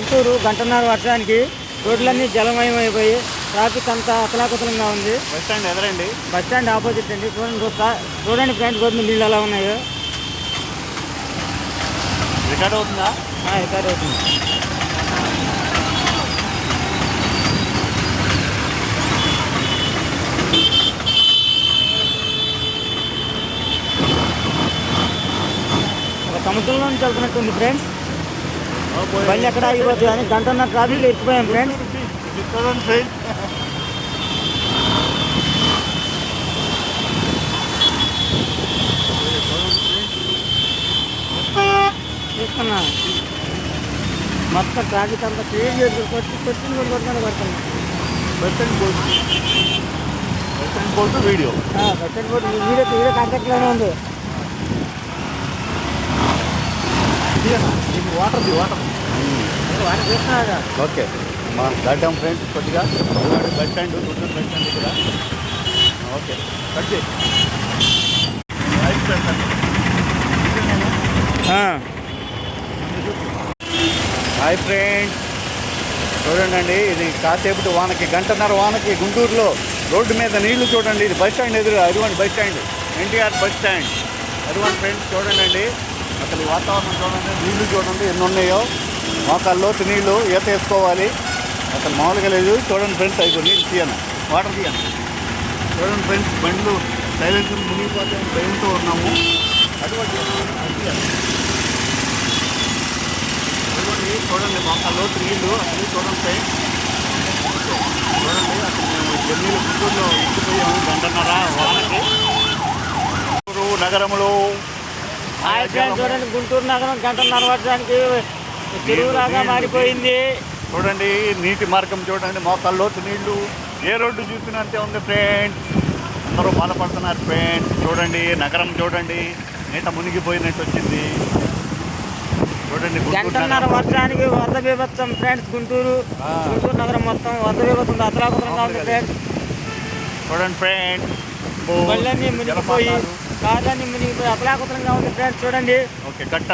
గుంటూరు గంటన్నర వర్షానికి రోడ్లన్నీ జలమయమైపోయి ట్రాఫిక్ అంతా అతలాకుతలంగా ఉంది. బస్ స్టాండ్ ఎదురండి, బస్ స్టాండ్ ఆపోజిట్ అండి. చూడండి ఫ్రెండ్స్, రోడ్డు నీళ్ళు ఎలా ఉన్నాయో. రికార్డ్ అవుతుందా? రికార్డ్ అవుతుంది. ఒక సముద్రంలో నుంచి వెళ్తున్నట్టుంది ఫ్రెండ్స్. బండి ఎక్కడ ఆగిపోతుంది అని గంటన్నర ట్రాఫిక్ ఎక్కిపోయాం ఫ్రెండ్స్. చూడండి ఫ్రెండ్స్, చూస్తున్నా మొత్తం ట్రాఫిక్ అంతా క్లియర్ చేసి కొట్టిన కూడా కొట్టుకొని పడుతున్నా. Bus stand post video. Bus stand కూడా వీడియో కాంటాక్ట్లోనే ఉంది. వాటర్ వాడిని చూస్తున్నాగా. ఓకే, మా దాటాం ఫ్రెండ్స్. కొద్దిగా bus stand, Guntur bus stand ఇక్కడ. ఓకే, కట్ చేయి. హాయ్ ఫ్రెండ్స్, చూడండి ఇది కాసేపటి వానకి, గంటన్నర వానకి గుంటూరులో రోడ్డు మీద నీళ్లు చూడండి. ఇది బస్ స్టాండ్ ఎదురు, అదిగోండి bus stand, NTR bus stand అదిగోండి ఫ్రెండ్స్. చూడండి అసలు ఈ వాతావరణం చూడండి, నీళ్లు చూడండి ఎన్ని ఉన్నాయో. మోకాల్లోతు నీళ్లు, ఈత వేసుకోవాలి, అసలు మామూలుగా లేదు. చూడండి ఫ్రెండ్స్, అయిపో నీళ్ళు తీయను, వాటర్ తీయను. చూడండి ఫ్రెండ్స్, బండ్లు సైలెన్సర్ మునిగిపోతే భయంతో ఉన్నాము. అటువంటి చూడండి మోకాల్లోతు నీళ్లు అసలు చూడండి ఫ్రెండ్స్. చూడండి అసలు మేము జర్నీలు గుంటూరులో ఇంటిపోయాము గంటన్నర వానకి. గుంటూరు నగరంలో చూడండి, గుంటూరు నగరం గంటన్నర వర్షానికి చెరువులాగా మారిపోయింది. చూడండి నీటి మార్గం చూడండి, మోకాల్లోతు నీళ్లు. ఏ రోడ్డు చూసినా అంతే ఉంది ఫ్రెండ్స్. అందరూ బాధపడుతున్నారు ఫ్రెండ్స్. చూడండి నగరం చూడండి, నీట మునిగిపోయినట్టు వచ్చింది. చూడండి గంటన్నర వర్షానికి వరద బీభత్సం ఫ్రెండ్స్. గుంటూరు నగరం మొత్తం వరద బీభత్సం అతలాకుతలంగా ఉంది ఫ్రెండ్స్. చూడండి ఫ్రెండ్స్, బళ్ళన్నీ మునిగిపోయి, కార్లన్నీ మునిగిపోయి అతలాకుతలంగా ఉంది ఫ్రెండ్స్. చూడండి. ఓకే, కట్టన్